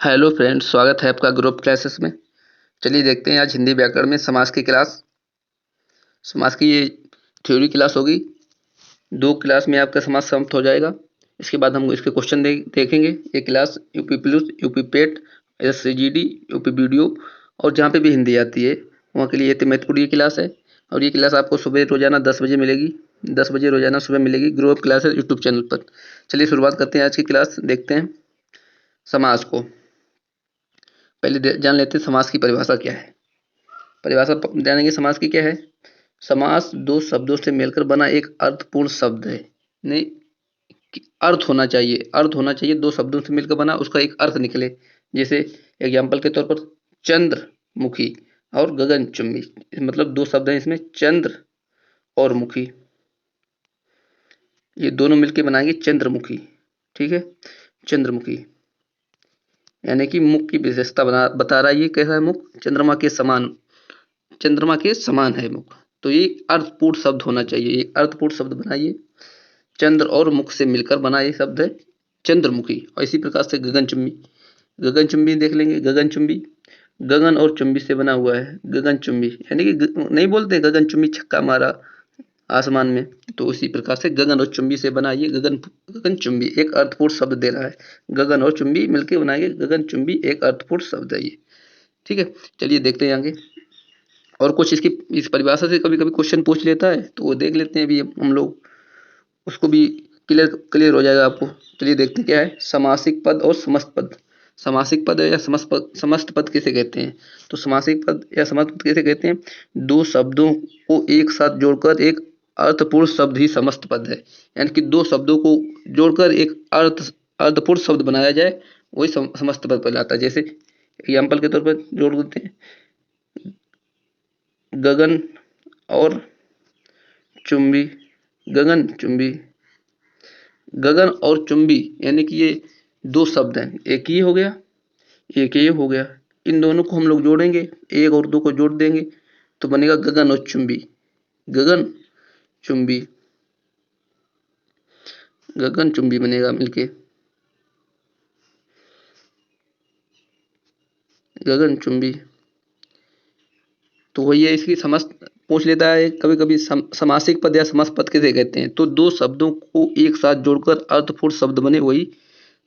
Hello friends, स्वागत है आपका ग्रुप क्लासेस में। चलिए देखते हैं आज हिंदी व्याकरण में समास की क्लास। समास की ये थ्योरी क्लास होगी। 2 क्लास में आपका समास समाप्त हो जाएगा। इसके बाद हम इसके क्वेश्चन देखेंगे। ये क्लास यूपी प्लस, यूपी पेट, SCGD, यूपी वीडियो और जहाँ पे भी हिंदी आती है वहाँ के लिए ये महत्वपूर्ण ये क्लास है। और ये क्लास आपको सुबह रोजाना 10 बजे मिलेगी। 10 बजे रोजाना सुबह मिलेगी ग्रुप क्लासेस यूट्यूब चैनल पर। चलिए शुरुआत करते हैं आज की क्लास। देखते हैं समास को। पहले जान लेते हैं समास की परिभाषा क्या है। परिभाषा जानेंगे समास की क्या है। समास दो शब्दों से मिलकर बना एक अर्थपूर्ण शब्द है। नहीं, अर्थ होना चाहिए, अर्थ होना चाहिए। दो शब्दों से मिलकर बना उसका एक अर्थ निकले। जैसे एग्जाम्पल के तौर पर चंद्रमुखी और गगनचुंबी, मतलब दो शब्द हैं इसमें, चंद्र और मुखी। ये दोनों मिलकर बनाएंगे चंद्रमुखी। ठीक है, चंद्रमुखी यानी कि मुख की विशेषता बता रहा है। ये कैसा है मुख? चंद्रमा के समान, चंद्रमा के समान है मुख। तो ये अर्थपूर्ण शब्द होना चाहिए। ये अर्थपूर्ण शब्द बनाइए। चंद्र और मुख से मिलकर बना ये शब्द है चंद्रमुखी। और इसी प्रकार से गगनचुंबी, गगनचुंबी देख लेंगे। गगनचुंबी गगन और चुंबी से बना हुआ है। गगनचुंबी यानी कि नहीं बोलते गगनचुंबी छक्का मारा आसमान में, तो उसी प्रकार से गगन और चुंबी से बना ये गगनचुंबी एक अर्थपूर्ण शब्द दे रहा है। गगन और चुंबी मिलकर बनाएंगे गगनचुंबी, एक अर्थपूर्ण शब्द है ये। ठीक है, चलिए देखते हैं आगे। और कुछ इसकी इस परिभाषा से कभी कभी क्वेश्चन पूछ लेता है, तो वो देख लेते हैं अभी हम लोग, उसको भी क्लियर क्लियर हो जाएगा आपको। चलिए देखते हैं क्या है समासिक पद और समस्त पद। समासिक पद या समस्त पद किसे कहते हैं? तो समासिक पद या समस्त पद किसे कहते हैं? दो शब्दों को एक साथ जोड़कर एक अर्थपूर्ण शब्द ही समस्त पद है। यानी कि दो शब्दों को जोड़कर एक अर्थपूर्ण शब्द बनाया जाए, वही समस्त पद कहलाता है। जैसे एग्जाम्पल के तौर पर जोड़ देते हैं, गगन और चुंबी, गगन चुंबी। गगन और चुंबी यानी कि ये दो शब्द हैं, एक ये हो गया, एक ये हो गया। इन दोनों को हम लोग जोड़ेंगे, एक और दो को जोड़ देंगे तो बनेगा गगन और चुंबी। गगन चुंबी, गगन चुंबी बनेगा मिलके, गगन चुंबी। तो वही है, इसकी समस्त पूछ लेता है कभी कभी। समासिक पद या समस्त पद किसे कहते हैं? तो दो शब्दों को एक साथ जोड़कर अर्थपूर्ण शब्द बने, वही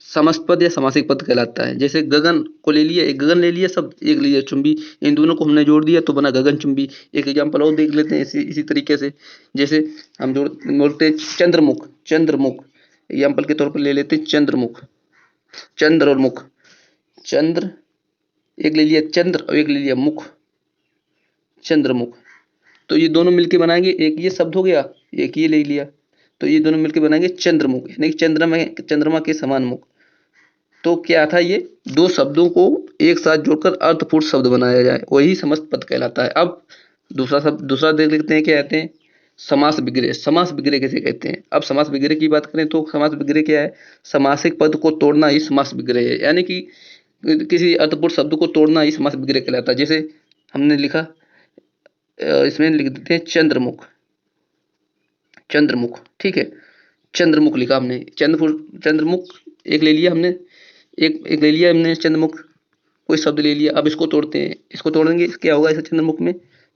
समस्त पद या समासिक पद कहलाता है। जैसे गगन को ले लिया, एक गगन ले लिया शब्द, एक लिया चुंबी, इन दोनों को हमने जोड़ दिया तो बना गगन चुंबी। एक एग्जाम्पल और देख लेते हैं इसी तरीके से। जैसे हम बोलते हैं चंद्रमुख, चंद्रमुख एग्जाम्पल के तौर पर ले लेते हैं चंद्रमुख। चंद्र और मुख, चंद्र एक ले लिया, चंद्र और एक ले लिया मुख, चंद्रमुख। तो ये दोनों मिलके बनाएंगे एक ये शब्द हो गया, एक ये ले लिया, तो ये दोनों मिलके बनाएंगे चंद्रमुख यानी कि चंद्रमा के समान मुख। तो क्या था ये? दो शब्दों को एक साथ जोड़कर अर्थपूर्ण शब्द बनाया जाए, वही समस्त पद कहलाता है। अब दूसरा शब्द, दूसरा देख लेते हैं क्या कहते हैं। समास विग्रह। समास विग्रह किसे कहते हैं? अब समास विग्रह की बात करें तो समास विग्रह क्या है? समासिक पद को तोड़ना ही समास विग्रह है। यानी कि किसी अर्थपूर्ण शब्द को तोड़ना ही समास विग्रह कहलाता है। जैसे हमने लिखा, इसमें लिख देते हैं चंद्रमुख, चंद्रमुख। ठीक है, चंद्रमुख लिखा हमने, चंद्रमुख एक ले लिया हमने, एक ले लिया हमने चंद्रमुख, कोई शब्द ले लिया। अब इसको तोड़ते हैं, इसको तोड़ेंगे, क्या होगा इस चंद्रमुख में?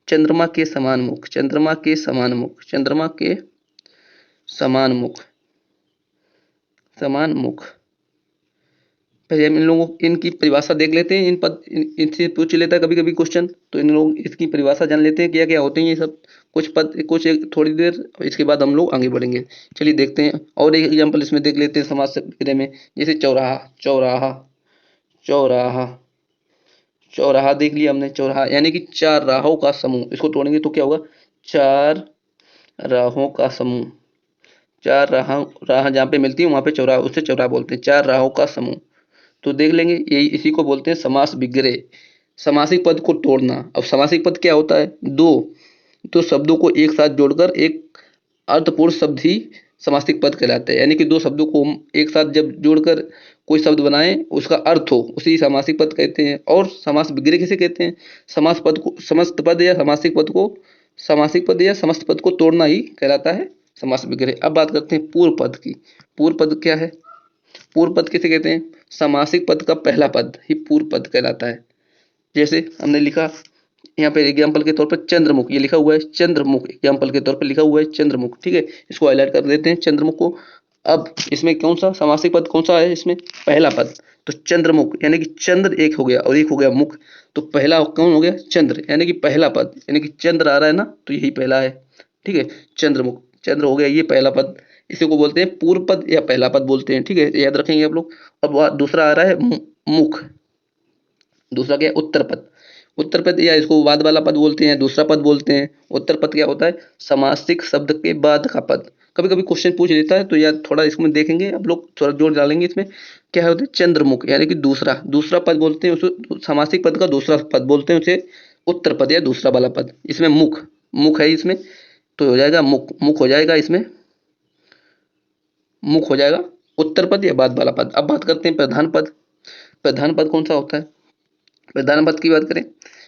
चंद्रमा के समान मुख, चंद्रमा के समान मुख, चंद्रमा के समान मुख, समान मुख। पहले हम इन लोगों इनकी परिभाषा देख लेते हैं। इनसे पूछ लेता है कभी कभी क्वेश्चन, तो इन लोग इसकी परिभाषा जान लेते हैं क्या क्या होते हैं ये सब। कुछ पद, कुछ एक थोड़ी देर, इसके बाद हम लोग आगे बढ़ेंगे। चलिए देखते हैं और एक एग्जाम्पल इसमें देख लेते हैं समास विग्रह में। जैसे चौराहा, चौराहा, चौराहा, चौराहा देख लिया हमने। चौराहा यानी कि चार राहों का समूह, इसको तोड़ेंगे तो क्या होगा? चार राहों का समूह। चार राह जहाँ पे मिलती है वहां पे चौराहा, उससे चौराहा बोलते हैं। चार राहों का समूह, तो देख लेंगे यही, इसी को बोलते हैं समास विग्रह। समासिक पद को तोड़ना। अब समासिक पद क्या होता है? दो शब्दों को एक साथ जोड़कर एक अर्थपूर्ण शब्द ही समासिक पद कहलाता है। यानी कि दो शब्दों को हम एक साथ जब जोड़कर कोई शब्द बनाएं, उसका अर्थ हो, उसी समासिक पद कहते हैं। और समास विग्रह किसे कहते हैं? समास पद को, समस्त पद या समासिक पद को, समासिक पद या समस्त पद को तोड़ना ही कहलाता है समास विग्रह। अब बात करते हैं पूर्व पद की। पूर्व पद क्या है? पूर्व पद किसे कहते हैं? समासिक पद का पहला पद ही पूर्व पद कहलाता है। जैसे हमने लिखा यहाँ पे एग्जाम्पल के तौर पर चंद्रमुख, ये लिखा हुआ है चंद्रमुख, एग्जाम्पल के तौर पर लिखा हुआ है चंद्रमुख, ठीक है, इसको हाईलाइट कर देते हैं चंद्रमुख को। अब इसमें कौन सा समासिक पद कौन सा है, इसमें पहला पद, तो चंद्रमुख यानी कि चंद्र एक हो गया और एक हो गया मुख, तो पहला कौन हो गया, चंद्र यानी कि पहला पद, यानी कि चंद्र आ रहा है ना, तो यही पहला है, ठीक है, चंद्रमुख, चंद्र हो गया ये पहला पद, इसी को बोलते हैं पूर्व पद या पहला पद बोलते हैं, ठीक है, याद रखेंगे आप लोग। अब दूसरा आ रहा है मुख, दूसरा क्या है, उत्तर पद, उत्तर पद या इसको बाद वाला पद बोलते हैं, दूसरा पद बोलते हैं। उत्तर पद क्या होता है, समासिक शब्द के बाद का पद, कभी कभी क्वेश्चन पूछ लेता है, तो यार थोड़ा इसमें देखेंगे आप लोग, थोड़ा जोर डालेंगे इसमें। क्या होता है, चंद्रमुख यानी कि दूसरा, दूसरा पद बोलते हैं उसे, समासिक पद का दूसरा पद बोलते हैं उसे उत्तर पद या दूसरा वाला पद। इसमें मुख, मुख है इसमें, तो हो जाएगा मुख, मुख हो जाएगा इसमें, मुख हो जाएगा उत्तर पद या बाद वाला पद। अब बात करते हैं प्रधान पद। प्रधान पद कौन सा होता है, प्रधान पद की बात करें,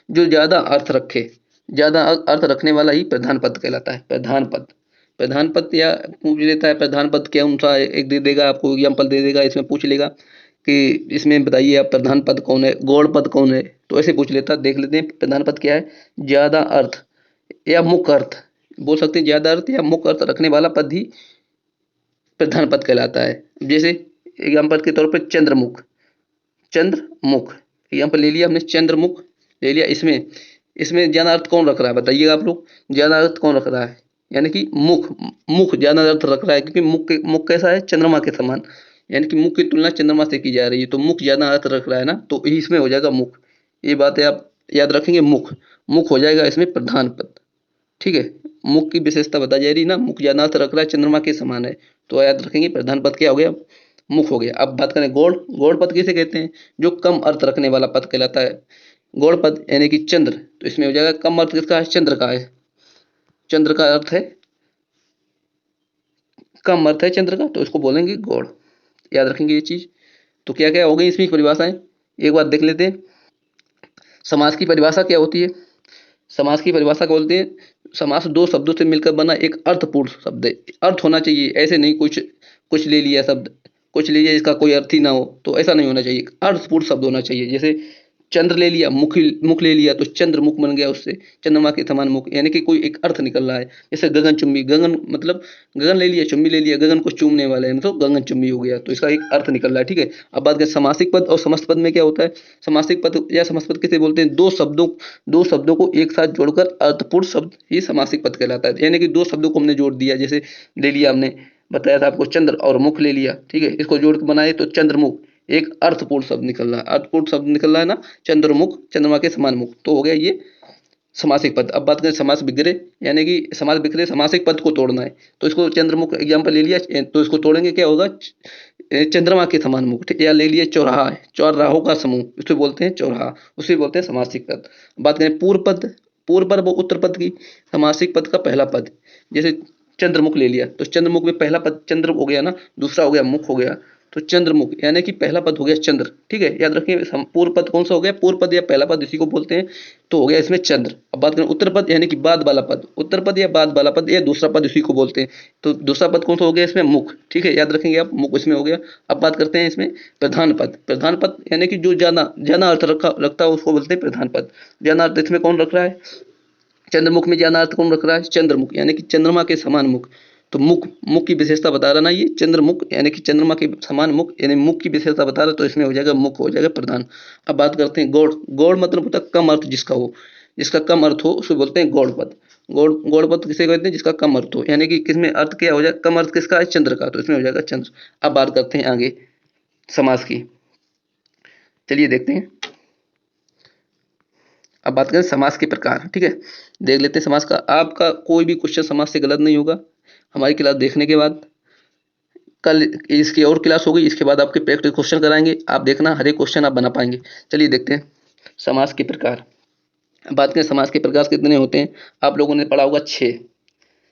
जो ज्यादा अर्थ रखे, ज्यादा अर्थ रखने वाला ही प्रधान पद कहलाता है, प्रधान पद। प्रधान पद या पूछ लेता है प्रधान पद क्या सा, एक दे देगा आपको एग्जाम्पल दे देगा, इसमें पूछ लेगा कि इसमें बताइए आप प्रधान पद कौन है, गौड़ पद कौन है, तो ऐसे पूछ लेता। देख लेते हैं प्रधान पद क्या है, ज्यादा अर्थ या मुख्य अर्थ, बोल सकते हैं ज्यादा अर्थ या मुख्य अर्थ रखने वाला पद ही प्रधान पद कहलाता है। जैसे एग्जाम्पल के तौर पर चंद्रमुख, चंद्रमुख एग्जाम्पल ले लिया हमने, चंद्रमुख ले लिया, इसमें इसमें ज्यादा अर्थ कौन रख रहा है बताइएगा आप लोग, ज्यादा अर्थ कौन रख रहा है, यानी कि मुख, मुख ज्यादा अर्थ रख रहा है, क्योंकि मुख कैसा है, चंद्रमा के समान, यानी कि मुख की तुलना चंद्रमा से की जा रही है, तो मुख ज्यादा अर्थ रख रहा है ना, तो इसमें हो जाएगा मुख। ये बात है आप याद रखेंगे, मुख, मुख हो जाएगा इसमें प्रधान पद, ठीक है। मुख की विशेषता बता जा रही ना, मुख ज्यादा अर्थ रख रहा है, चंद्रमा के समान है, तो याद रखेंगे प्रधान पद क्या हो गया, मुख हो गया। अब बात करें गौड़, गौड़ पद किसे कहते हैं, जो कम अर्थ रखने वाला पद कहलाता है गौड़ पद, यानी कि चंद्र, तो इसमें हो जाएगा कम अर्थ किसका है, चंद्र का है, चंद्र का अर्थ है, कम अर्थ है चंद्र का, तो इसको बोलेंगे गौड़, याद रखेंगे ये चीज। तो क्या क्या हो गई इसमें परिभाषाएं, एक बार देख लेते हैं। समास की परिभाषा क्या होती है, समास की परिभाषा को बोलते हैं, समास दो शब्दों से मिलकर बना एक अर्थपूर्ण शब्द है, अर्थ होना चाहिए, ऐसे नहीं कुछ कुछ ले लिया शब्द, कुछ ले लिया इसका कोई अर्थ ही ना हो, तो ऐसा नहीं होना चाहिए, अर्थपूर्ण शब्द होना चाहिए। जैसे चंद्र ले लिया, मुख मुख ले लिया, तो चंद्र मुख बन गया, उससे चंद्रमा के समान मुख, यानी कि कोई एक अर्थ निकल रहा है। जैसे गगन चुम्बी, गगन मतलब गगन ले लिया, चुम्बी ले लिया, गगन को चूमने वाला है, मतलब गगन चुम्बी हो गया, तो इसका एक अर्थ निकल रहा है, ठीक है। अब बात करें समासिक पद और समस्त पद में क्या होता है, समासिक पद या समस्त पद किसे बोलते हैं, दो शब्दों को एक साथ जोड़कर अर्थपूर्ण शब्द ही समासिक पद कहलाता है, यानी कि दो शब्दों को हमने जोड़ दिया, जैसे ले लिया हमने बताया था आपको, चंद्र और मुख ले लिया, ठीक है, इसको जोड़ के बनाए तो चंद्रमुख, एक अर्थपूर्ण शब्द निकल रहा है, अर्थपूर्ण शब्द निकल रहा है ना, चंद्रमुख, चंद्रमा के समान मुख, तो हो गया ये समासिक पद। अब बात करें समास विग्रह, यानी कि समास विग्रह समासिक पद को तोड़ना है, तो इसको चंद्रमुख एग्जाम्पल ले लिया, तो इसको तोड़ेंगे क्या होगा, चंद्रमा के समान मुख, ठीक है, या ले लिया चौराहा है, चौराहों का समूह, उसे बोलते हैं चौराहा, उसे बोलते हैं समासिक पद। बात करें पूर्व पद, पूर्व पद वो उत्तर पद की, समासिक पद का पहला पद, जैसे चंद्रमुख ले लिया, तो चंद्रमुख में पहला पद चंद्र हो गया ना, दूसरा हो गया मुख हो गया, तो चंद्रमुख यानी कि पहला पद हो गया चंद्र, ठीक है, याद रखिए पूर्व पद कौन सा हो गया, पूर्व पद या पहला पद इसी को बोलते हैं, तो हो गया इसमें चंद्र। अब बात करें उत्तर पद यानी कि बाद वाला पद, उत्तर पद या बाद वाला पद या दूसरा पद इसी को बोलते हैं, तो दूसरा पद कौन सा हो गया इसमें, मुख, ठीक है, याद रखेंगे आप, मुख इसमें हो गया। अब बात करते हैं इसमें प्रधान पद, प्रधान पद यानी कि जो ज्यादा ज्यादा अर्थ रखता है उसको बोलते हैं प्रधान पद। ज्यादा अर्थ इसमें कौन रख रहा है, चंद्रमुख में ज्यादा अर्थ कौन रख रहा है, चंद्रमुख यानी कि चंद्रमा के समान मुख, तो मुख, मुख की विशेषता बता रहा ना ये चंद्रमुख, यानी कि चंद्रमा के समान मुख, यानी मुख की विशेषता बता रहा, तो इसमें हो जाएगा मुख, हो जाएगा प्रधान। अब बात करते हैं गौड़, गौड़ मतलब होता है कम अर्थ जिसका हो, जिसका कम अर्थ हो उसे बोलते हैं गौड़ पद। गौड़ पद किसे कहते हैं, जिसका कम अर्थ हो, यानी कि किसमें अर्थ क्या हो जाए, कम अर्थ किसका है, चंद्र का, तो इसमें हो जाएगा चंद्र। अब बात करते हैं आगे समास की, चलिए देखते हैं। अब बात करें समास के प्रकार, ठीक है, देख लेते हैं समास का। आपका कोई भी क्वेश्चन समास से गलत नहीं होगा हमारी क्लास देखने के बाद, कल इसकी और क्लास होगी, इसके बाद आपके प्रैक्टिस क्वेश्चन कराएंगे, आप देखना हर एक क्वेश्चन आप बना पाएंगे। चलिए देखते हैं समास के प्रकार। अब बात करें समास के प्रकार कितने होते हैं, आप लोगों ने पढ़ा होगा छः,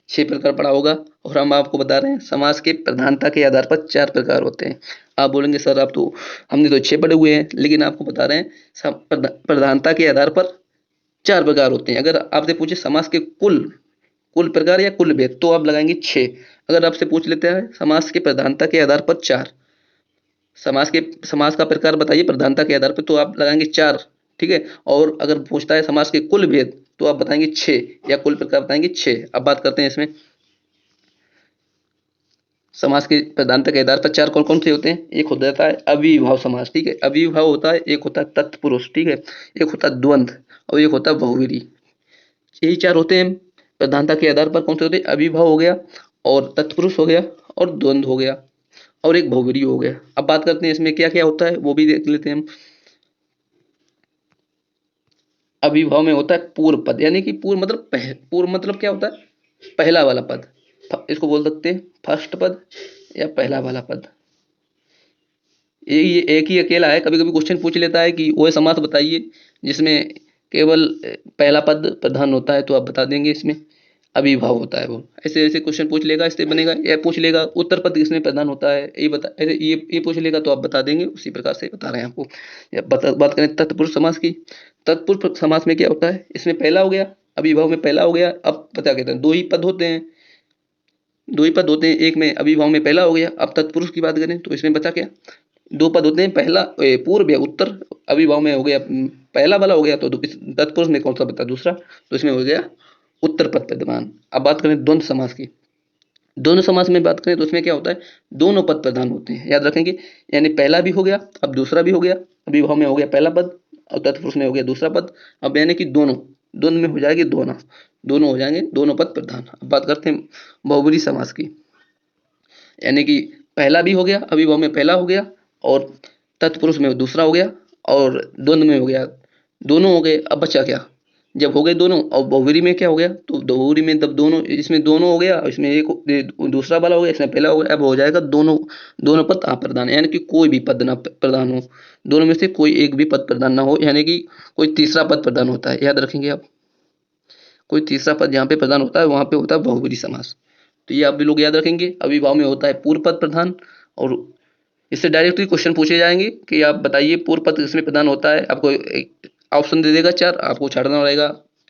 छह प्रकार पढ़ा होगा, और हम आपको बता रहे हैं समास के प्रधानता के आधार पर चार प्रकार होते हैं। आप बोलेंगे सर आप तो, हमने तो छह पढ़े हुए हैं, लेकिन आपको बता रहे हैं प्रधानता के आधार पर चार प्रकार होते हैं। अगर आपसे पूछे समास के कुल कुल प्रकार या कुल भेद, तो आप लगाएंगे छः। अगर आपसे पूछ लेते हैं समास के प्रधानता के आधार पर चार, समास का प्रकार बताइए प्रधानता के आधार पर, तो आप लगाएंगे 4। ठीक है। और अगर पूछता है समास के कुल भेद तो आप बताएंगे 6, या कुल प्रकार बताएंगे 6। अब बात करते हैं इसमें समास की प्रधानता के आधार पर 4 कौन कौन से होते हैं। एक हो जाता है अविभाव समास। ठीक है, अविभाव होता है, एक होता है तत्पुरुष। ठीक है, एक होता है द्वंद्व और एक होता है बहुव्रीहि। यही 4 होते हैं प्रधानता के आधार पर। कौन से होते हैं? अविभाव हो गया, और तत्पुरुष हो गया, और द्वंद्व हो गया, और एक बहुव्रीहि हो गया। अब बात करते हैं इसमें क्या क्या होता है, वो भी देख लेते हैं हम। अविभाव में होता है पूर्व पद, यानी कि पूर्व मतलब पूर्व मतलब क्या होता है? पहला वाला पद। इसको बोल सकते हैं फर्स्ट पद या पहला वाला पद। ये एक ही अकेला है। कभी कभी क्वेश्चन पूछ लेता है कि वो समास बताइए जिसमें केवल पहला पद प्रधान होता है, तो आप बता देंगे इसमें अविभाव होता है। वो ऐसे ऐसे क्वेश्चन पूछ लेगा, इससे बनेगा। या पूछ लेगा उत्तर पद किसमें प्रधान होता है, ये बता, ऐसे ये पूछ लेगा तो आप बता देंगे। उसी प्रकार से बता रहे हैं आपको। या बात करें तत्पुरुष समास की। तत्पुरुष समास में क्या होता है? इसमें पहला हो गया, अविभाव में पहला हो गया। अब पता कहते हैं दो ही पद होते हैं, दो ही पद होते हैं। एक में अविभाव में पहला हो गया। अब तत्पुरुष की बात करें तो इसमें बचा क्या? दो पद होते हैं, पहला पूर्व या उत्तर। अविभाव में हो गया पहला वाला हो गया, तो तत्पुरुष में कौन सा बता? दूसरा। तो इसमें हो गया उत्तर पद प्रधान। अब बात करें द्वंद्व समास की। दोनों समास में बात करें तो उसमें क्या होता है? दोनों पद प्रधान होते हैं, याद रखेंगे। यानी पहला भी हो गया, अब दूसरा भी हो गया। अविभाव में हो गया पहला पद और तत्पुरुष में हो गया दूसरा पद। अब यानी कि दोनों, दोनों में हो जाएगी दोनों, दोनों हो जाएंगे दोनों पद प्रधान। अब बात करते हैं बहुब्रीहि समास की। यानी कि पहला भी हो गया, अविभाव में पहला हो गया, और तत्पुरुष में दूसरा हो गया, और द्वंद्व में हो गया दोनों हो गए। अब बचा क्या? जब हो गए दोनों, और बहुब्रीहि में क्या हो गया? तो बहुब्रीहि में जब दोनों, इसमें दोनों हो गया, इसमें एक दूसरा वाला हो गया, इसमें पहला हो गया। अब हो जाएगा दोनों, दोनों पद अप्रधान, यानी कि कोई भी पद ना प्रधान हो। दोनों में से कोई एक भी पद प्रधान ना हो, यानी कि कोई तीसरा पद प्रधान होता है, याद रखेंगे आप। कोई तीसरा पद जहाँ पे प्रधान होता है वहां पे होता है बहुब्रीहि समास। तो ये आप भी लोग याद रखेंगे। अविभाव में होता है पूर्व पद प्रधान, और इससे डायरेक्टली क्वेश्चन पूछे जाएंगे कि आप बताइए पूर्व पद किसमें प्रधान होता है। आपको ऑप्शन दे देगा 4, आपको छाड़ना रहेगा।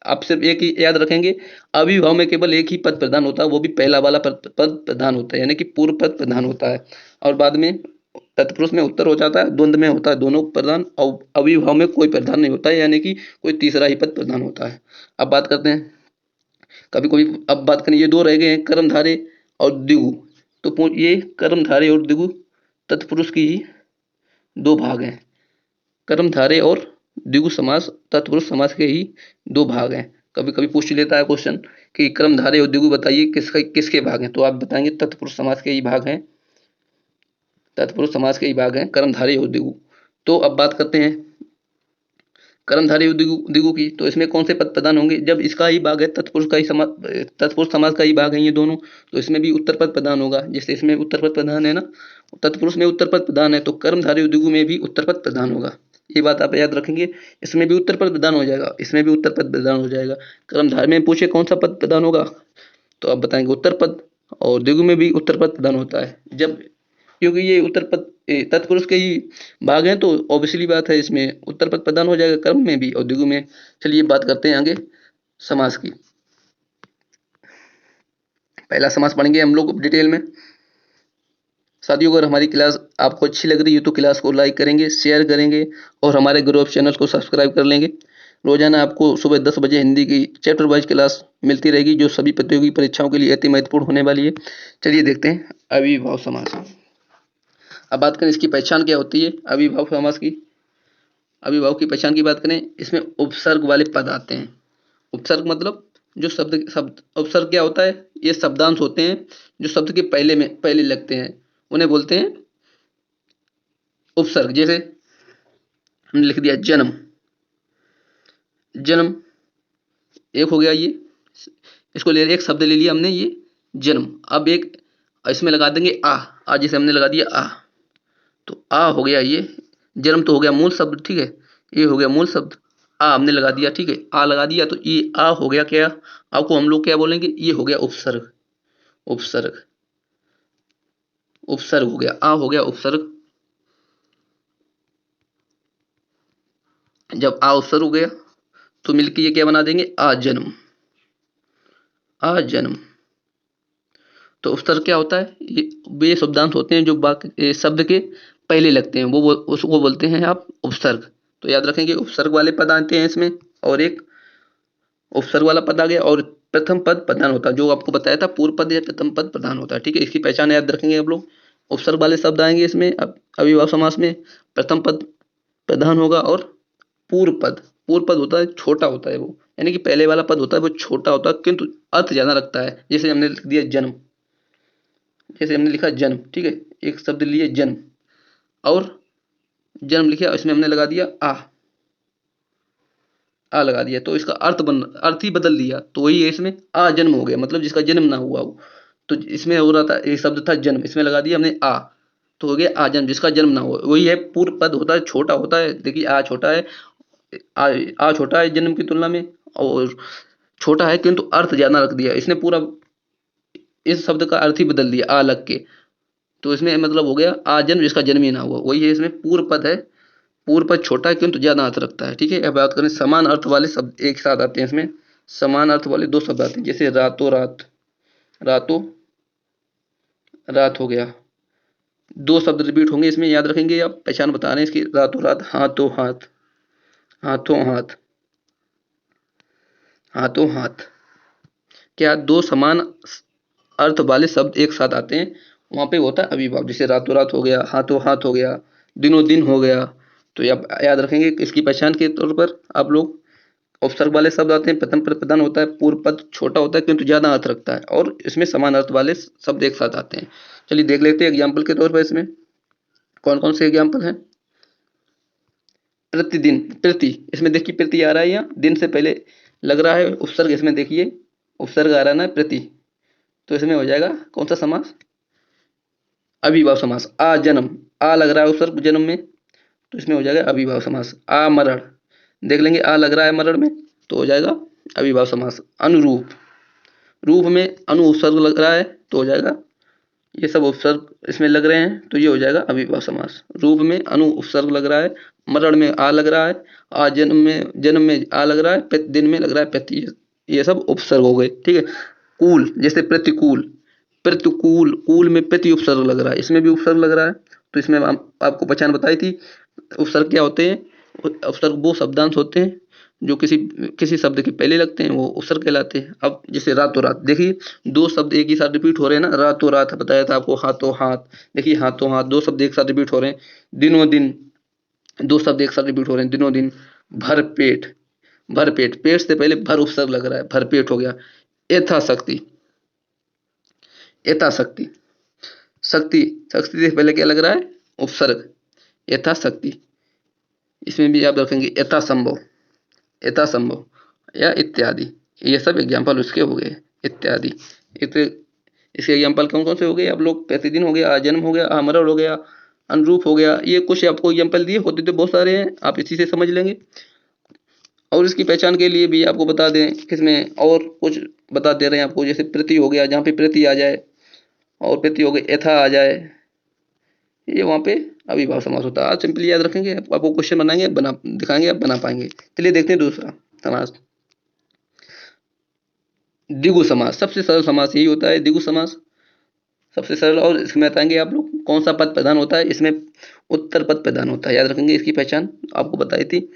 आप सिर्फ एक ही याद रखेंगे, अविभाव में केवल एक ही पद प्रधान होता है, वो भी पहला वाला पद प्रधान होता है, यानी कि पूर्व पद प्रधान होता है। और बाद में तत्पुरुष में उत्तर हो जाता है, द्वंद्व में होता है दोनों प्रधान, और अविभाव में कोई प्रधान नहीं होता है, यानी कि कोई तीसरा ही पद प्रधान होता है। अब बात करते हैं कभी कभी, अब बात करें, ये दो रह गए हैं, कर्मधारय और द्विगु। तो ये कर्मधारय और द्विगु तत्पुरुष की ही दो भाग हैं। कर्मधारय और द्विगु समास तत्पुरुष समास के ही दो भाग हैं। कभी कभी पूछ लेता है क्वेश्चन कि कर्मधारय और द्विगु बताइए किसके किसके भाग हैं, तो आप बताएंगे तत्पुरुष समास के ही भाग हैं। तत्पुरुष समास के ही भाग हैं कर्मधारय और द्विगु। तो अब बात करते हैं कर्मधारय और द्विगु की। तो इसमें कौन से पद प्रधान होंगे? जब इसका ही भाग है, तत्पुरुष का ही समास, तत्पुरुष समास का ही भाग है ये दोनों, तो इसमें भी उत्तर पद प्रधान होगा। जैसे इसमें उत्तर पद प्रधान है ना, तत्पुरुष में उत्तर पद प्रधान है, तो कर्मधारय और द्विगु में भी उत्तर पद प्रधान होगा। ये बात आप याद रखेंगे। इसमें भी उत्तर पद प्रदान हो जाएगा, इसमें भी उत्तर पद प्रदान हो जाएगा। कर्मधारय में पूछे कौन सा पद प्रदान होगा, तो आप बताएंगे उत्तर पद। और द्विगु में भी उत्तर पद प्रदान होता है, जब क्योंकि ये उत्तर पद तत्पुरुष के ही भाग हैं, तो ऑब्वियसली बात है इसमें उत्तर पद प्रदान हो जाएगा, कर्म में भी और द्विगु में। चलिए बात करते हैं आगे समास की। पहला समास पढ़ेंगे हम लोग डिटेल में। साथियों, अगर हमारी क्लास आपको अच्छी लग रही है तो क्लास को लाइक करेंगे, शेयर करेंगे, और हमारे ग्रुप चैनल को सब्सक्राइब कर लेंगे। रोजाना आपको सुबह 10 बजे हिंदी की चैप्टर वाइज क्लास मिलती रहेगी, जो सभी प्रतियोगी परीक्षाओं के लिए अति महत्वपूर्ण होने वाली है। चलिए देखते हैं अविभाव समास। अब बात करें इसकी पहचान क्या होती है अविभाव समास की। अविभाव की पहचान की बात करें, इसमें उपसर्ग वाले पद आते हैं। उपसर्ग मतलब जो शब्द उपसर्ग क्या होता है? ये शब्दांश होते हैं जो शब्द के पहले लगते हैं, उन्हें बोलते हैं उपसर्ग। जैसे हमने लिख दिया जन्म, जन्म एक हो गया। ये इसको ले एक शब्द ले लिया हमने, ये जन्म। अब एक इसमें लगा देंगे आ जैसे हमने लगा दिया तो आ हो गया ये जन्म, तो हो गया मूल शब्द। ठीक है, ये हो गया मूल शब्द। आ हमने लगा दिया, ठीक है, आ लगा दिया, तो ये आ हो गया क्या? आपको हम लोग क्या बोलेंगे? ये हो गया उपसर्ग। उपसर्ग, उपसर्ग हो गया, आ हो गया उपसर्ग। जब आ उपसर्ग हो गया तो मिलकर ये क्या बना देंगे? आ जन्म। आ जन्म। तो उपसर्ग क्या होता है? ये वे शब्दांश होते हैं जो शब्द के पहले लगते हैं उसको बोलते हैं आप उपसर्ग। तो याद रखेंगे उपसर्ग वाले पद आते हैं इसमें, और एक उपसर्ग वाला पद आ गया, और प्रथम पद प्रधान होता है, जो आपको बताया था पूर्व पद या प्रथम पद प्रधान होता है। ठीक है, इसकी पहचान याद रखेंगे आप लोग। उपसर्ग वाले शब्द आएंगे इसमें अविभाव समास में। प्रथम पद प्रधान होगा, और पूर्व पद होता है छोटा होता है वो, यानी कि पहले वाला पद होता है वो छोटा होता है किंतु अर्थ ज्यादा रखता है। जैसे हमने लिख दिया जन्म, जैसे हमने लिखा जन्म, ठीक है, एक शब्द लिए जन्म, और जन्म लिखा, इसमें हमने लगा दिया आ लगा दिया, तो इसका अर्थ ही बदल दिया, तो वही है इसमें आ जन्म हो गया, मतलब जिसका जन्म ना हुआ हो। तो इसमें हो रहा था, एक शब्द था जन्म, इसमें लगा दिया हमने आ, तो हो गया आ जन्म, जिसका जन्म ना हो। वही है, पूर्व पद होता है छोटा होता है, देखिए आ छोटा है, आ, आ छोटा है जन्म की तुलना में, और छोटा है किंतु अर्थ ज्यादा रख दिया इसने, पूरा इस शब्द का अर्थ ही बदल दिया आ लग के। तो इसमें मतलब हो गया आ जन्म, जिसका जन्म ही ना हुआ, वही है इसमें पूर्व पद है। पूर्व पद छोटा है किंतु ज्यादा अर्थ रखता है। ठीक है, अब बात करें समान अर्थ वाले शब्द एक साथ आते हैं इसमें। समान अर्थ वाले दो शब्द आते हैं, जैसे रातों रात, रातों रात हो गया, दो शब्द रिपीट होंगे इसमें, याद रखेंगे आप, पहचान बता रहे हैं इसकी। रातों रात, हाथों हाथ, हाथों हाथ, हाथों हाथ, क्या दो समान अर्थ वाले शब्द एक साथ आते हैं, वहां पे होता है अविभाव। जैसे रातों रात हो गया, हाथों हाथ हो गया, दिनों दिन हो गया। तो आप याद रखेंगे इसकी पहचान के तौर पर आप लोग, उपसर्ग वाले शब्द आते हैं, प्रथम पद प्रधान होता है, पूर्व पद छोटा होता है किंतु ज्यादा अर्थ रखता है, और इसमें समान अर्थ वाले शब्द एक साथ आते हैं। चलिए देख लेते हैं एग्जाम्पल के तौर पर इसमें कौन कौन से एग्जाम्पल हैं। प्रतिदिन, प्रति, इसमें देखिए प्रति आ रहा है, यहाँ दिन से पहले लग रहा है उपसर्ग, इसमें देखिए उपसर्ग आ रहा है ना प्रति, तो इसमें हो जाएगा कौन सा समास, अविभाव समास। आ जन्म, आ लग रहा है उपसर्ग जन्म में, तो इसमें हो जाएगा अविभाव समास। आ मरण, देख लेंगे आ लग रहा है मरण में, तो हो जाएगा अविभाव समास। अनुरूप, रूप में अनु उपसर्ग लग रहा है, तो हो जाएगा, ये सब उपसर्ग इसमें लग रहे हैं, तो ये हो जाएगा अविभाव समास। रूप में अनु उपसर्ग लग रहा है, मरण में आ लग रहा है, आ जन्म में आ लग रहा है, दिन में लग रहा है प्रति, ये सब उपसर्ग हो गए। ठीक है, कूल, जैसे प्रतिकूल, प्रतिकूल, कूल में प्रति उपसर्ग लग रहा है, इसमें भी उपसर्ग लग रहा है, तो इसमें आपको पहचान बताई थी। उपसर्ग क्या होते हैं, उपसर्ग वो शब्दांश होते हैं जो किसी किसी शब्द के पहले लगते हैं, वो उपसर्ग कहलाते हैं। अब जैसे रातों रात, देखिए दो शब्द एक ही साथ रिपीट हो रहे हैं ना, रातों रात बताया था आपको, हाथों हाथ, देखिए हाथों हाथ, दो शब्द एक साथ रिपीट हो रहे हैं। दिनों दिन, दो शब्द एक साथ रिपीट हो रहे हैं, दिनों दिन। भर पेट, भर पेट, पेट से पहले भर उपसर्ग लग रहा है, भर पेट हो गया। यथाशक्ति, यथाशक्ति, शक्ति, शक्ति से पहले क्या लग रहा है, उपसर्ग, यथाशक्ति। इसमें भी आप रखेंगे यथासंभव, यथासंभव, या इत्यादि, ये सब एग्जाम्पल उसके हो गए, इत्यादि। इसके एग्जाम्पल कौन कौन से हो गए आप लोग, प्रतिदिन हो गया, जन्म हो गया, आमरण हो गया, अनुरूप हो गया, ये कुछ आपको एग्जाम्पल दिए, होते तो बहुत सारे हैं, आप इसी से समझ लेंगे। और इसकी पहचान के लिए भी आपको बता दें किसमें, और कुछ बता दे रहे हैं आपको, जैसे प्रति हो गया, जहाँ पे प्रति आ जाए, और प्रति हो गए यथा आ जाए, ये वहाँ पे अविभाव समास होता है। आप सिंपली याद रखेंगे, आपको क्वेश्चन बनाएंगे, बना दिखाएंगे, आप बना पाएंगे। चलिए देखते हैं दूसरा समास, द्विगु समास। सबसे सरल समास यही होता है, द्विगु समास सबसे सरल। और इसमें बताएंगे आप लोग कौन सा पद प्रधान होता है, इसमें उत्तर पद प्रधान होता है, याद रखेंगे। इसकी पहचान आपको बताई थी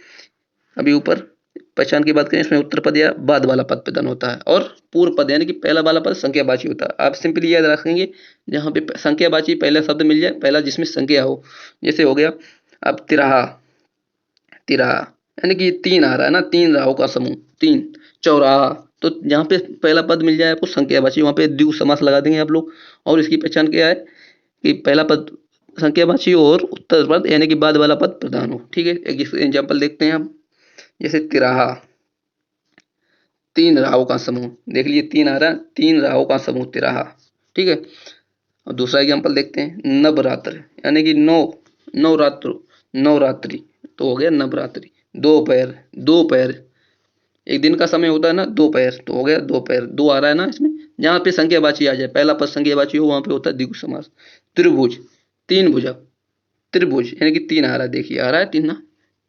अभी ऊपर। पहचान की बात करें, इसमें उत्तर पद या बाद वाला पद प्रधान होता है, और पूर्व पद यानी कि पहला वाला पद संख्यावाची होता है। आप सिंपली याद रखेंगे, जहाँ पे संख्यावाची पहला शब्द मिल जाए, पहला जिसमें संख्या हो, जैसे हो गया अब तिराहा, तिराहा यानी कि तीन आ रहा है ना, तीन राहों का समूह, तीन। चौराहा, तो जहाँ पे पहला पद मिल जाए आपको संख्यावाची, वहाँ पे द्विगु समास लगा देंगे आप लोग। और इसकी पहचान क्या है कि पहला पद संख्यावाची और उत्तर पद यानी कि बाद वाला पद प्रधान हो। ठीक है, एक एग्जाम्पल देखते हैं हम, जैसे तिराहा, तीन राहों का समूह, देख लीजिए तीन आ रहा है, तीन राहों का समूह तिराहा। ठीक है, और दूसरा एग्जाम्पल देखते हैं, नवरात्र यानी कि नौ, नवरात्र, नवरात्रि, तो हो गया नवरात्रि। दोपहर, दोपहर एक दिन का समय होता है ना, दोपहर, तो हो गया दोपहर, दो आ रहा है ना इसमें, जहाँ पे संख्यावाची आ जाए, पहला पद संख्यावाची हो, वहां पे होता है द्विगु समास। त्रिभुज, तीन भुजा, त्रिभुज यानी कि तीन आ रहा है, देखिए आ रहा है तीन ना,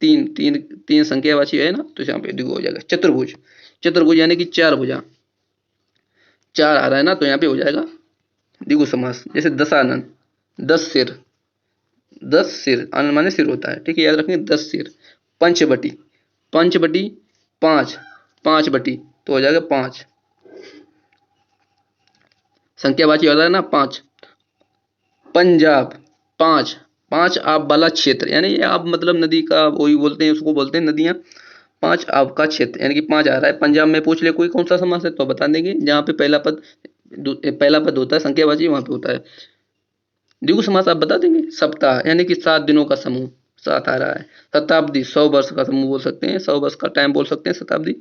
तीन तीन तीन संख्यावाची है ना, तो यहाँ पे द्विगु हो जाएगा। चतुर्भुज, चतुर्भुज यानी कि चार भुजा, चार आ रहा है ना, तो यहाँ पे हो जाएगा द्विगु समास। जैसे दशानन, दस सिर, 10 सिर, अन माने सिर होता है, ठीक है, याद रखेंगे 10 सिर। पंचवटी, पंचवटी 5, 5 बटी तो हो जाएगा 5, संख्यावाची होता है ना 5। पंजाब 5, 5 आप वाला क्षेत्र, यानी ये आप मतलब नदी का वही बोलते हैं, उसको बोलते हैं नदियाँ। 5 आपका क्षेत्र, यानी कि 5 आ रहा है। पंजाब में पूछ ले कोई कौन सा समास है तो बता देंगे, जहाँ पे पहला पद होता है संख्यावाची, वहां पे होता है। द्विगु समास आप बता देंगे। सप्ताह यानी कि 7 दिनों का समूह, 7 आ रहा है। शताब्दी 100 वर्ष का समूह बोल सकते हैं, 100 वर्ष का टाइम बोल सकते हैं शताब्दी।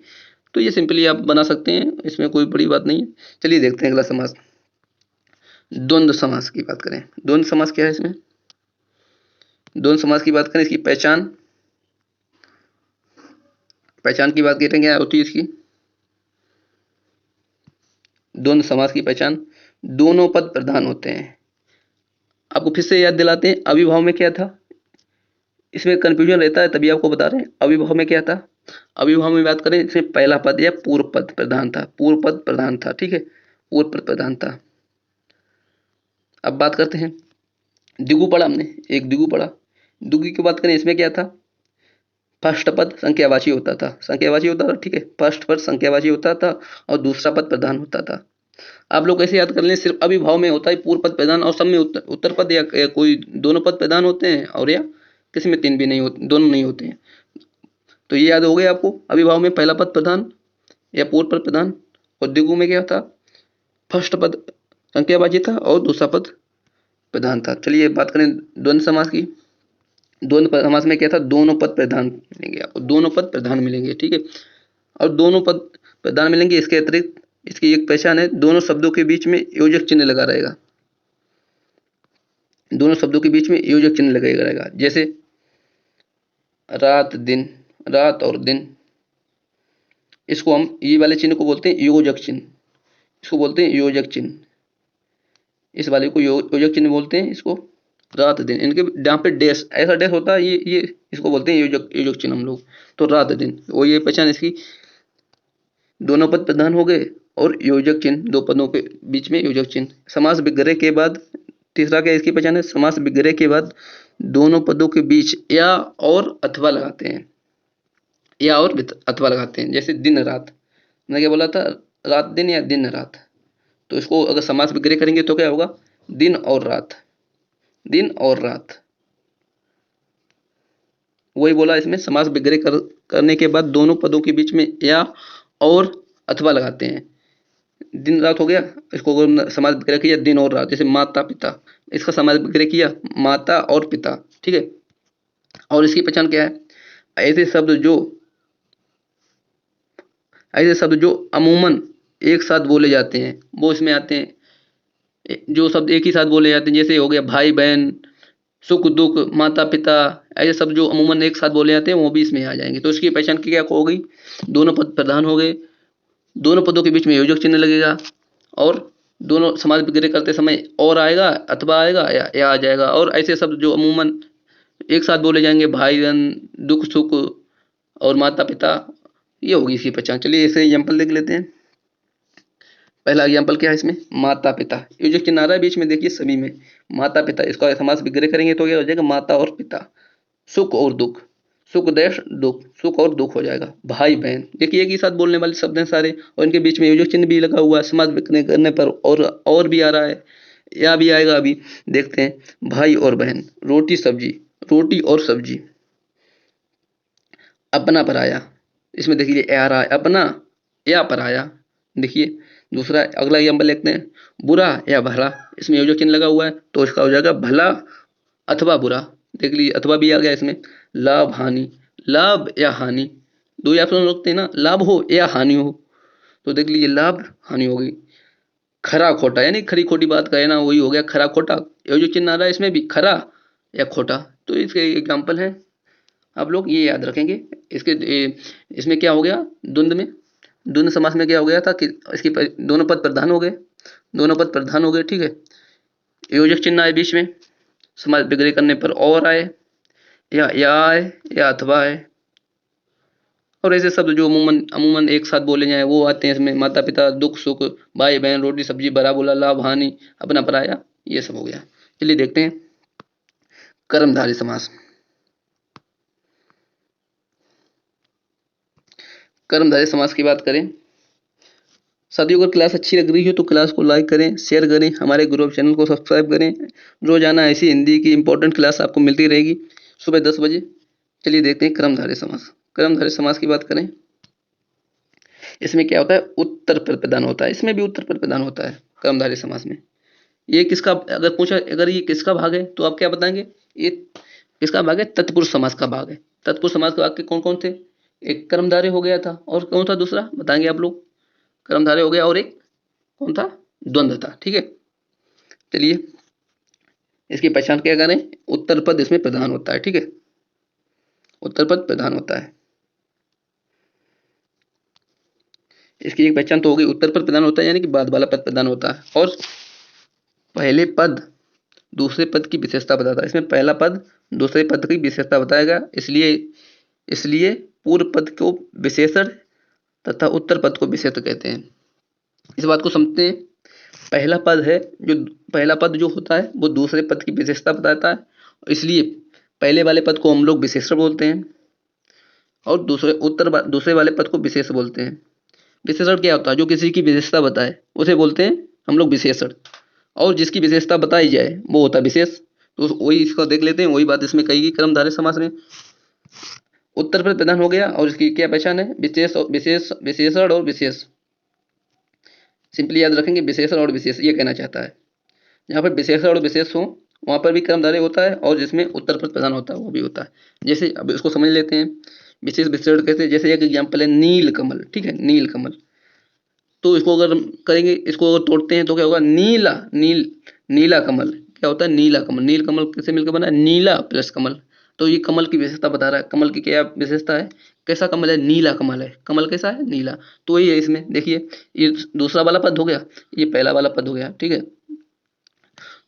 तो ये सिंपली आप बना सकते हैं, इसमें कोई बड़ी बात नहीं है। चलिए देखते हैं अगला समास, द्वंद्व समास की बात करें। द्वंद्व समास क्या है इसमें, द्वंद्व समास की बात करें, इसकी पहचान, पहचान की बात करेंगे क्या होती है इसकी। द्वंद्व समास की पहचान, दोनों पद प्रधान होते हैं। आपको फिर से याद दिलाते हैं, अविभाव में क्या था, इसमें कंफ्यूजन रहता है तभी आपको बता रहे हैं। अविभाव में क्या था, अविभाव में बात करें इसमें पहला पद या पूर्व पद प्रधान था, पूर्व पद प्रधान था, ठीक है, पूर्व पद प्रधान था। अब बात करते हैं, द्विगु पढ़ा हमने, एक द्विगु पढ़ा। द्विगु की बात करें, इसमें क्या था, फर्स्ट पद संख्यावाची होता था, संख्यावाची होता था, ठीक है, फर्स्ट पद संख्यावाची होता था और दूसरा पद प्रधान होता था। आप लोग कैसे याद कर लें, सिर्फ अविभाव में होता है पूर्व पद प्रधान, और सब में उत्तर पद या कोई दोनों पद प्रधान होते हैं, और या किसी में तीन भी नहीं होते, दोनों नहीं होते हैं। तो ये याद हो गया आपको, अविभाव में पहला पद प्रधान या पूर्व पद प्रधान, और द्विगु में क्या था, फर्स्ट पद संख्यावाची था और दूसरा पद प्रधान था। चलिए बात करें द्वंद्व समास की। द्वंद्व समास में क्या था, दोनों पद प्रधान मिलेंगे आपको, दोनों पद प्रधान मिलेंगे, ठीक है, और दोनों पद प्रधान मिलेंगे। इसके अतिरिक्त इसकी एक पहचान है, दोनों शब्दों के बीच में योजक चिन्ह लगा रहेगा, दोनों शब्दों के बीच में योजक चिन्ह लगेगा रहेगा। जैसे रात दिन, रात और दिन, इसको हम ये वाले चिन्ह को बोलते हैं योजक चिन्ह, इसको बोलते हैं योजक चिन्ह, इस वाले को योजक चिन्ह बोलते हैं, इसको रात दिन, इनके जहाँ पे डैश ऐसा डैश होता है, ये इसको बोलते हैं योजक, योजक चिन्ह हम लोग। तो रात दिन वो ये पहचान इसकी, दोनों पद प्रधान हो गए और योजक चिन्ह, दो पदों के बीच में योजक चिन्ह। समास विग्रह के बाद तीसरा क्या इसकी पहचान है, समास विग्रह के बाद दोनों पदों के बीच या और अथवा लगाते हैं, या और अथवा लगाते हैं। जैसे दिन रात, मैंने क्या बोला था, रात दिन या दिन रात, तो इसको अगर समास विग्रह करेंगे तो क्या होगा, दिन और रात, दिन और रात। वही बोला, इसमें समास विग्रह करने के बाद दोनों पदों के बीच में या और अथवा लगाते हैं। दिन रात हो गया, इसको अगर समास विग्रह किया दिन और रात, जैसे माता पिता, इसका समास विग्रह किया माता और पिता, ठीक है। और इसकी पहचान क्या है, ऐसे शब्द जो, ऐसे शब्द जो अमूमन एक साथ बोले जाते हैं वो इसमें आते हैं। जो शब्द एक ही साथ बोले जाते हैं, जैसे हो गया भाई बहन, सुख दुख, माता पिता, ऐसे सब जो अमूमन एक साथ बोले जाते हैं वो भी इसमें आ जाएंगे। तो इसकी पहचान क्या हो गई, दोनों पद प्रधान हो गए, दोनों पदों के बीच में योजक चिन्ह लगेगा, और दोनों समास विग्रह करते समय और आएगा, अथवा आएगा या आ जाएगा। और ऐसे शब्द जो अमूमन एक साथ बोले जाएंगे, भाई बहन, दुख सुख और माता पिता, ये होगी इसकी पहचान। चलिए इसे एग्जाम्पल देख लेते हैं। पहला एग्जाम्पल क्या है इसमें, माता पिता, ये जो चिन्ह आ रहा है बीच में देखिए सभी में, माता पिता, इसका समास विग्रह करेंगे तो क्या हो जाएगा, माता और पिता। सुख और दुख, सुख देश दुख, सुख और दुख हो जाएगा। भाई बहन, देखिए एक ही साथ बोलने वाले शब्द हैं सारे, और इनके बीच में योजक चिन्ह भी लगा हुआ है, समास विग्रह करने पर और भी आ रहा है, या भी आएगा, अभी देखते हैं। भाई और बहन, रोटी सब्जी, रोटी और सब्जी। अपना पराया, इसमें देखिए ए आ रहा है, अपना या पराया। देखिए दूसरा अगला एग्जाम्पल देखते हैं, बुरा या भला, इसमें योजक चिन्ह लगा हुआ है तो इसका हो जाएगा भला अथवा बुरा। देख लीजिए अथवा भी आ गया इसमें। लाभ हानि, लाभ या हानि, दो ही ऑप्शन रखते हैं ना, लाभ हो या हानि हो, तो देख लीजिए लाभ हानि होगी। खरा खोटा, यानी खरी खोटी बात कहे ना, वही हो गया खरा खोटा, योजक चिन्ह आ रहा है इसमें भी, खरा या खोटा। तो इसके एग्जाम्पल है, आप लोग ये याद रखेंगे। इसके इसमें क्या हो गया, द्वंद्व में, द्वंद्व समास में क्या हो गया था कि इसकी दोनों पद प्रधान हो गए, दोनों पद प्रधान हो गए, ठीक है, योजक चिन्ह आए बीच में, समास विग्रह करने पर और आए, या आए या अथवा आए। और ऐसे शब्द जो अमूमन अमूमन एक साथ बोले जाए वो आते हैं इसमें, माता पिता, दुख सुख, भाई बहन, रोटी सब्जी, बड़ा बुरा, लाभ हानि, अपना पराया, ये सब हो गया। चलिए देखते हैं कर्मधारय समास। कर्मधारय समास की बात करें, साथियों अगर क्लास अच्छी लग रही हो तो क्लास को लाइक करें, शेयर करें, हमारे ग्रुप चैनल को सब्सक्राइब करें। रोजाना ऐसी हिंदी की इंपॉर्टेंट क्लास आपको मिलती रहेगी सुबह 10 बजे। चलिए देखते हैं कर्मधारय समास। कर्मधारय समास की बात करें, इसमें क्या होता है, उत्तर पद प्रधान होता है। इसमें भी उत्तर पद प्रधान होता है कर्मधारय समास में। ये किसका, अगर पूछा अगर ये किसका भाग है तो आप क्या बताएंगे, ये किसका भाग है, तत्पुरुष समास का भाग है। तत्पुरुष समास के भाग के कौन कौन थे, एक कर्मधारय हो गया था और कौन था दूसरा बताएंगे आप लोग, कर्मधारय हो गया और एक कौन था, द्वंद्व था। ठीक है, चलिए इसकी पहचान क्या करें, उत्तर पद इसमें प्रधान होता है। ठीक है, उत्तर पद प्रधान होता है। इसकी एक पहचान तो होगी, उत्तर पद प्रधान होता है यानी कि बाद वाला पद प्रधान होता है, और पहले पद दूसरे पद की विशेषता बताता है। इसमें पहला पद दूसरे पद की विशेषता बताएगा, इसलिए इसलिए पूर्व पद को विशेषण तथा उत्तर पद को विशेषण कहते हैं। इस बात को समझते हैं, पहला पद है जो, पहला पद जो होता है वो दूसरे पद की विशेषता बताता है, इसलिए पहले वाले पद को हम लोग विशेषण बोलते हैं और दूसरे वाले पद को विशेष बोलते हैं। विशेषण क्या होता है, जो किसी की विशेषता बताए उसे बोलते हैं हम लोग विशेषण, और जिसकी विशेषता बताई जाए वो होता है विशेष। तो वही इसको देख लेते हैं, वही बात इसमें कहेगी कर्मधारय समास में। उत्तर पद प्रधान हो गया और इसकी क्या पहचान है, विशेषण और विशेष। सिंपली याद रखेंगे, विशेषण और विशेष ये कहना चाहता है। जहाँ पर विशेषण और विशेष हो वहाँ पर भी कर्मधारय होता है, और जिसमें उत्तर पद प्रधान होता है वो भी होता है। जैसे अब इसको समझ लेते हैं, विशेष विशेषण कैसे, जैसे एक एग्जाम्पल है नील कमल। ठीक है, नील कमल, तो इसको अगर करेंगे, इसको अगर तोड़ते हैं तो क्या होगा, नीला कमल। क्या होता है, नीला कमल। नील कमल किससे मिलकर बना है, नीला प्लस कमल। तो ये कमल की विशेषता बता रहा है, कमल की क्या विशेषता है, कैसा कमल है, नीला कमल है। कमल कैसा है, नीला। तो ये है इसमें देखिए, ये दूसरा वाला पद हो गया, ये पहला वाला पद हो गया। ठीक है,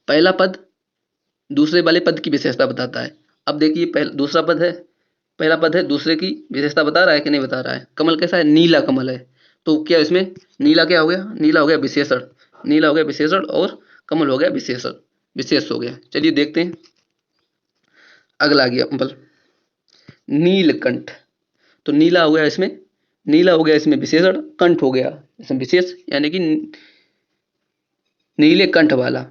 पहला पद दूसरे वाले पद की विशेषता बताता है। अब देखिए दूसरा पद है, पहला पद है दूसरे की विशेषता बता रहा है कि नहीं बता रहा है। कमल कैसा है, नीला कमल है। तो क्या इसमें नीला क्या हो गया, नीला हो गया विशेषण, नीला हो गया विशेषण और कमल हो गया विशेषण, विशेष हो गया। चलिए देखते हैं अगला एग्जाम्पल, नीलकंठ। तो नीला हो गया इसमें, नीला हो गया इसमें विशेषण, कंठ हो गया इसमें विशेष, यानी कि नीले कंठ वाला,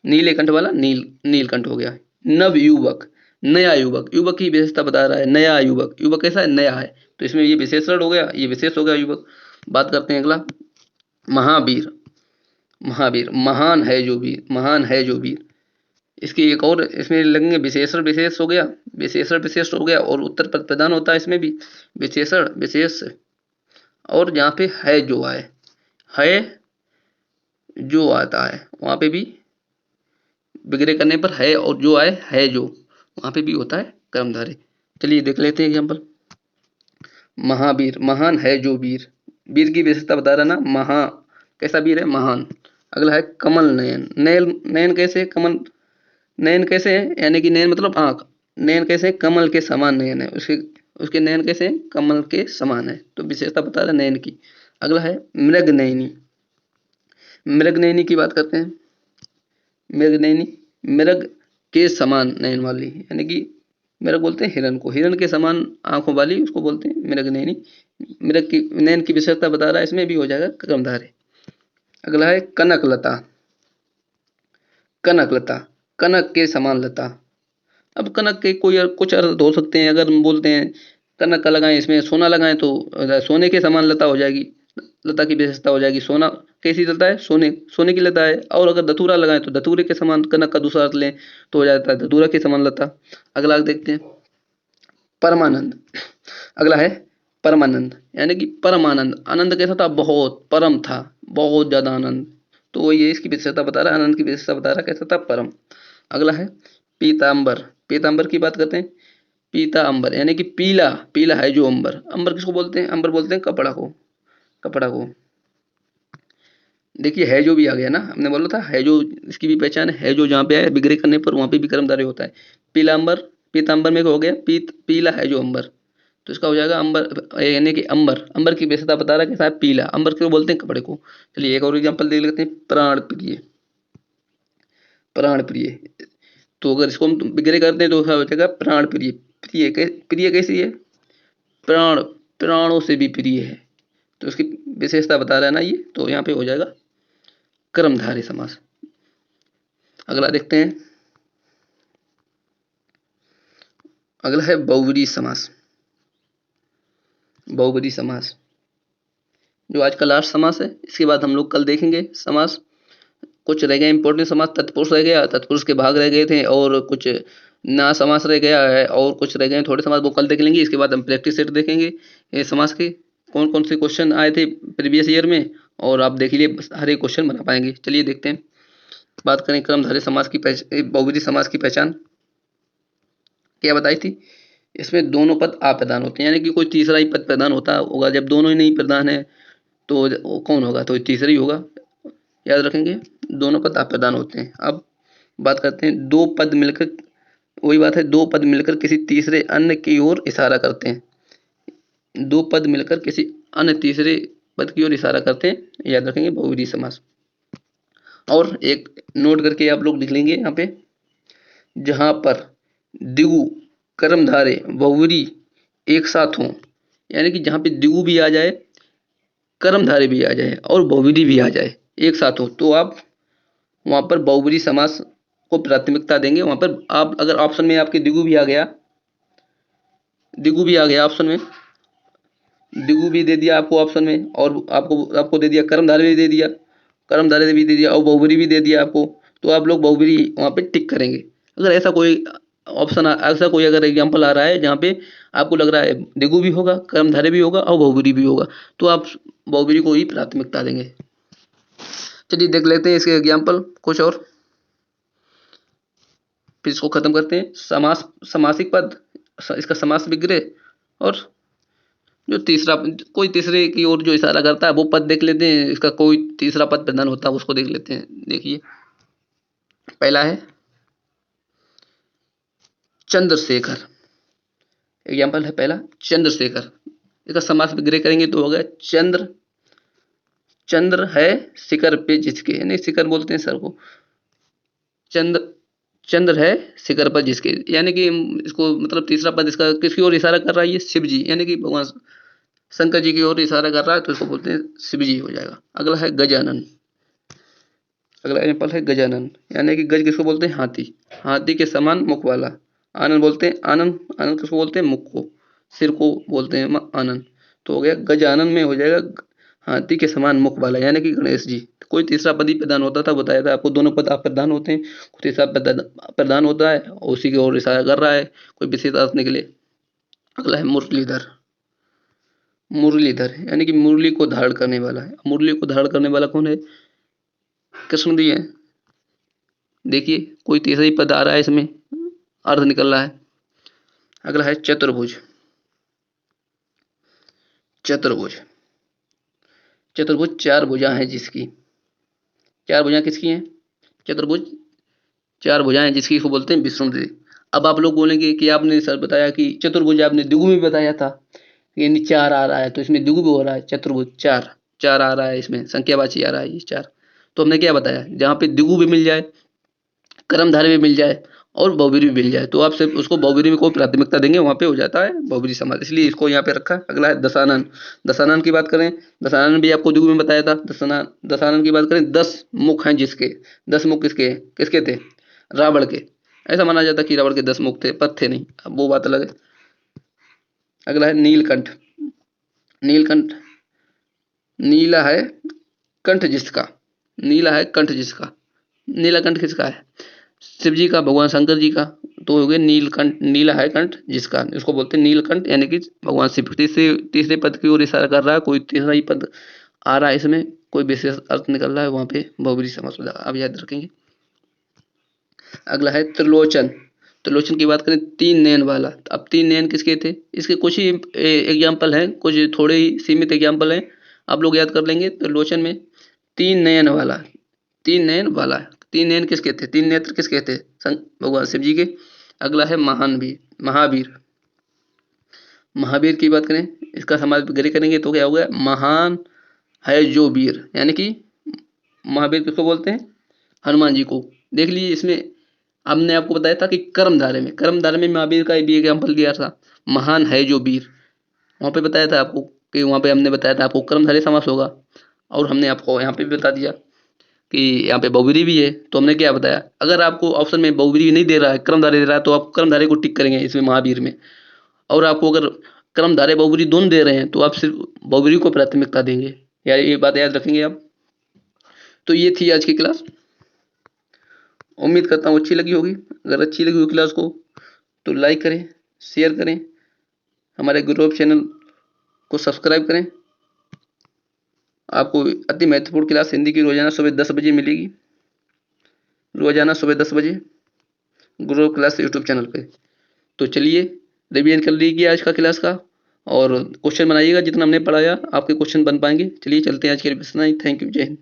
नीले कंठ वाला नीलकंठ हो गया। नव युवक, नया युवक, युवक की विशेषता बता रहा है, नया युवक, युवक कैसा है, नया है। तो इसमें ये विशेषण हो गया, ये विशेष हो गया युवक। बात करते हैं अगला, महावीर। महावीर, महान है जो वीर, महान है जो वीर। इसकी एक और इसमें लगेंगे, विशेषण विशेष हो गया, विशेषण विशेष हो गया, और उत्तर पद प्रधान होता है इसमें भी, विशेषण विशेष। और जहाँ पे है जो आए, है जो आता है वहाँ पे भी विग्रह करने पर है और जो आए है जो, वहां पे भी होता है कर्मधारय। चलिए देख लेते हैं एग्जाम्पल, महावीर, महान है जो वीर, वीर की विशेषता बता रहा ना, कैसा वीर है, महान। अगला है कमल नयन। नयन, नयन कैसे, कमल नयन कैसे है, यानी कि नयन मतलब आंख, नयन कैसे है, कमल के समान नयन है उसके, उसके नयन कैसे है, कमल के समान है। तो विशेषता बता रहा है नयन की। अगला है मृग नयनी। मृग नयनी की बात करते हैं, मृग नयनी, मृग के समान नयन वाली, यानी कि मृग बोलते हैं हिरण को, हिरण के समान आंखों वाली उसको बोलते हैं मृग नयनी। मृग की नयन की विशेषता बता रहा है, इसमें भी हो जाएगा कर्मधारय। अगला है कनकलता। कनकलता, कनक के समान लता। अब कनक के कोई कुछ अर्थ हो सकते हैं, अगर हम बोलते हैं कनक का लगाएं, इसमें सोना लगाएं तो सोने के समान लता हो जाएगी, लता की विशेषता हो जाएगी सोना। कैसी लता है, सोने, सोने की लता है। और अगर धतूरा लगाएं तो धतूरे के समान, कनक का दूसरा अर्थ लें तो हो जाता है धतूरा के समान लता। अगला देखते हैं परमानंद। अगला है परमानंद, यानी कि परमानंद, आनंद कैसा था, बहुत परम था, बहुत ज्यादा आनंद। तो ये इसकी विशेषता बता रहा है, आनंद की विशेषता बता रहा है कैसा था, परम। अगला है पीताम्बर। पीताम्बर की बात करते हैं, पीता अंबर, यानी कि पीला, पीला है जो अंबर। अंबर किसको बोलते हैं, अंबर बोलते हैं कपड़ा को, कपड़ा को। देखिए है जो भी आ गया ना, हमने बोला था है जो, इसकी भी पहचान है जो, जहाँ पे आए विग्रह करने पर वहां पे भी कर्मधारय होता है। पीलांबर, पीतांबर में हो गया पीला है जो अंबर, तो इसका हो जाएगा अंबर, यानी कि अंबर। अंबर की विशेषता बता रहा है कि साहब पीला, अंबर क्यों बोलते हैं कपड़े को। चलिए एक और एग्जाम्पल देख लेते हैं, प्राण प्रिय। प्राण प्रिय, तो अगर इसको हम विग्रह करते हैं तो क्या हो जाएगा प्राण प्रिय। प्रिय कैसी है? प्राण, प्राणों से भी प्रिय है। तो उसकी विशेषता बता रहा है ना ये, तो यहाँ पे हो जाएगा कर्मधारय समास। अगला देखते हैं, अगला है बहुव्रीहि समास। बहुव्रीहि समास जो आज का लास्ट समास है, इसके बाद हम लोग कल देखेंगे समास। कुछ रह गए इंपॉर्टेंट समास, तत्पुरुष रह गया, तत्पुरुष के भाग रह गए थे, और कुछ ना समास रह गया है, और कुछ रह गए थोड़े समास, वो कल देख लेंगे। इसके बाद हम प्रैक्टिस सेट देखेंगे ये समास के कौन कौन से क्वेश्चन आए थे प्रीवियस ईयर में, और आप देख लिए हर एक क्वेश्चन बना पाएंगे। चलिए देखते हैं, बात करें कर्मधारय समास की बहुव्रीहि समास की पहचान क्या बताई थी। इसमें दोनों पद अप्रधान होते हैं, यानी कि कोई तीसरा ही पद प्रधान होता होगा। जब दोनों ही नहीं प्रधान है तो वो कौन होगा? तो तीसरा ही होगा, याद रखेंगे। दोनों पद अप्रधान होते हैं। अब बात करते हैं, दो पद मिलकर, वही बात है, दो पद मिलकर किसी तीसरे अन्य की ओर इशारा करते हैं। दो पद मिलकर किसी अन्य तीसरे पद की ओर इशारा करते हैं, याद रखेंगे, बहुव्रीहि समास। और एक नोट करके आप लोग लिख लेंगे यहाँ पे, जहां पर दिगु कर्मधारय बहुव्रीहि एक साथ हों, यानी कि जहां पे दिगु भी आ जाए, कर्मधारय भी आ जाए और बहुव्रीहि भी आ जाए एक साथ हो, तो आप वहां पर बहुव्रीहि समास को प्राथमिकता देंगे। वहां पर आप अगर ऑप्शन में आपके दिगु भी आ गया, दिगु भी आ गया ऑप्शन में, दिगु भी दे दिया आपको ऑप्शन में, और आपको आपको दे दिया कर्मधारय भी दे दिया, कर्मधारय भी दे दिया, और बहुव्रीहि भी दे दिया आपको, तो आप लोग बहुव्रीहि वहां पे टिक करेंगे। अगर ऐसा कोई ऑप्शन, ऐसा कोई अगर एग्जाम्पल आ रहा है जहाँ पे आपको लग रहा है दिगु भी होगा, कर्मधारय भी होगा और बहुव्रीहि भी होगा, तो आप बहुव्रीहि को ही प्राथमिकता देंगे। चलिए देख लेते हैं इसके एग्जाम्पल कुछ और, फिर इसको खत्म करते हैं। समास, समासिक पद, इसका समास विग्रह, और जो तीसरा, कोई तीसरे की ओर जो इशारा करता है वो पद देख लेते हैं। इसका कोई तीसरा पद प्रधान होता है उसको देख लेते हैं। देखिए पहला है चंद्रशेखर, एग्जाम्पल है पहला चंद्रशेखर। इसका समास विग्रह करेंगे तो हो गया चंद्र, चंद्र है शिखर पे जिसके, यानी शिखर बोलते हैं सर को, चंद्र, चंद्र है शिखर पर जिसके, यानी कि इसको मतलब तीसरा पद इसका किसकी ओर इशारा कर रहा है? ये शिव जी, यानी कि भगवान शंकर जी की ओर इशारा कर रहा है, तो इसको बोलते हैं शिव जी हो जाएगा। अगला है गजानन, अगला एग्जाम्पल है गजानन, यानी कि गज किसको बोलते हैं? हाथी, हाथी के समान मुख वाला। आनंद बोलते हैं, आनंद, आनंद किसको बोलते हैं? मुख को, सिर को बोलते हैं आनंद। तो हो गया गजानन में हो जाएगा हाथी के समान मुख वाला, यानी कि गणेश जी। कोई तीसरा पद ही प्रदान होता था, बताया था आपको, दोनों पद अप्रधान होते हैं, कोई तीसरा पद प्रदान होता है और उसी की ओर इशारा कर रहा है कोई विशेष अर्थ के लिए। अगला है मुरलीधर, मुरलीधर यानी कि मुरली को धारण करने वाला है। मुरली को धारण करने वाला कौन है? कृष्ण जी है। देखिए कोई तीसरा ही पद आ रहा है, इसमें अर्थ निकल रहा है। अगला है चतुर्भुज, चतुर्भुज, चतुर्भुज चार भुजा हैं जिसकी, चार भुजा किसकी हैं? चतुर्भुज चार भुजाएं जिसकी, इसको बोलते हैं विष्णु जी। अब आप लोग बोलेंगे कि आपने सर बताया कि चतुर्भुज, आपने द्विगु में बताया था, यानी चार आ रहा है, तो इसमें द्विगु भी हो रहा है, चतुर्भुज चार, चार आ रहा है, इसमें संख्यावाची आ रहा है ये चार। तो हमने क्या बताया, जहाँ पे द्विगु भी मिल जाए, कर्मधारय भी मिल जाए और बहुव्रीहि भी मिल जाए, तो आप सिर्फ उसको बहुव्रीहि में कोई प्राथमिकता देंगे, वहां पे हो जाता है बहुव्रीहि समास, इसलिए इसको यहाँ पे रखा। अगला है दशानन, दशानन की बात करें, दशानन भी आपको द्विगु में बताया था। दशानन की बात करें, 10 मुख हैं जिसके, 10 मुख किसके, किसके थे? रावण के। ऐसा माना जाता कि रावण के 10 मुख थे, पर थे नहीं, अब वो बात अलग है। अगला है नीलकंठ, नीलकंठ, नीला है कंठ जिसका, नीला है कंठ जिसका, नीला कंठ किसका है? शिव जी का, भगवान शंकर जी का। तो हो गया नीलकंठ, नीला है कंठ जिसका, इसको बोलते हैं नीलकंठ, यानी कि भगवान शिव। तीसरे तीसरे पद की ओर इशारा कर रहा है, कोई तीसरा ही पद आ रहा है, इसमें कोई विशेष अर्थ निकल रहा है, वहां पे बहुव्रीहि समास हो जाएगा, आप याद रखेंगे। अगला है त्रिलोचन, त्रिलोचन की बात करें, तीन नयन वाला। अब तीन नयन किसके थे? इसके कुछ ही एग्जाम्पल हैं, कुछ थोड़े ही सीमित एग्जाम्पल हैं, आप लोग याद कर लेंगे। त्रिलोचन में तीन नयन वाला, तीन नयन वाला, तीन नयन किसके थे? तीन नेत्र किसके थे? भगवान शिव जी के। अगला है महावीर, महावीर, महावीर की बात करें, इसका समाज विग्रह करेंगे तो क्या हो गया? महान है जो वीर, यानी कि महावीर किसको बोलते हैं? हनुमान जी को। देख लीजिए इसमें हमने आपको बताया था कि कर्मधारय में महावीर का भी एग्जाम्पल दिया था, महान है जो वीर। वहाँ पे बताया था आपको कि वहाँ पे हमने बताया था आपको कर्मधारय समास होगा। और हमने आपको यहाँ पे भी बता दिया कि यहाँ पे बहुब्रीहि भी है। तो हमने क्या बताया, अगर आपको ऑप्शन में बहुब्रीहि नहीं दे रहा है, कर्मधारय दे रहा है, तो आप कर्मधारय को टिक करेंगे इसमें महावीर में। और आपको अगर कर्मधारय बहुब्रीहि दोनों दे रहे हैं तो आप सिर्फ बहुब्रीहि को प्राथमिकता देंगे। ये बात याद रखेंगे आप। तो ये थी आज की क्लास। उम्मीद करता हूँ अच्छी लगी होगी। अगर अच्छी लगी हो क्लास को तो लाइक करें, शेयर करें, हमारे ग्रुप चैनल को सब्सक्राइब करें। आपको अति महत्वपूर्ण क्लास हिंदी की रोजाना सुबह 10 बजे मिलेगी, रोजाना सुबह 10 बजे ग्रुप क्लास यूट्यूब चैनल पे। तो चलिए रिवीजन कर लीजिए आज का क्लास का और क्वेश्चन बनाइएगा, जितना हमने पढ़ाया आपके क्वेश्चन बन पाएंगे। चलिए चलते हैं, आज के लिए इतना ही। थैंक यू, जय हिंद।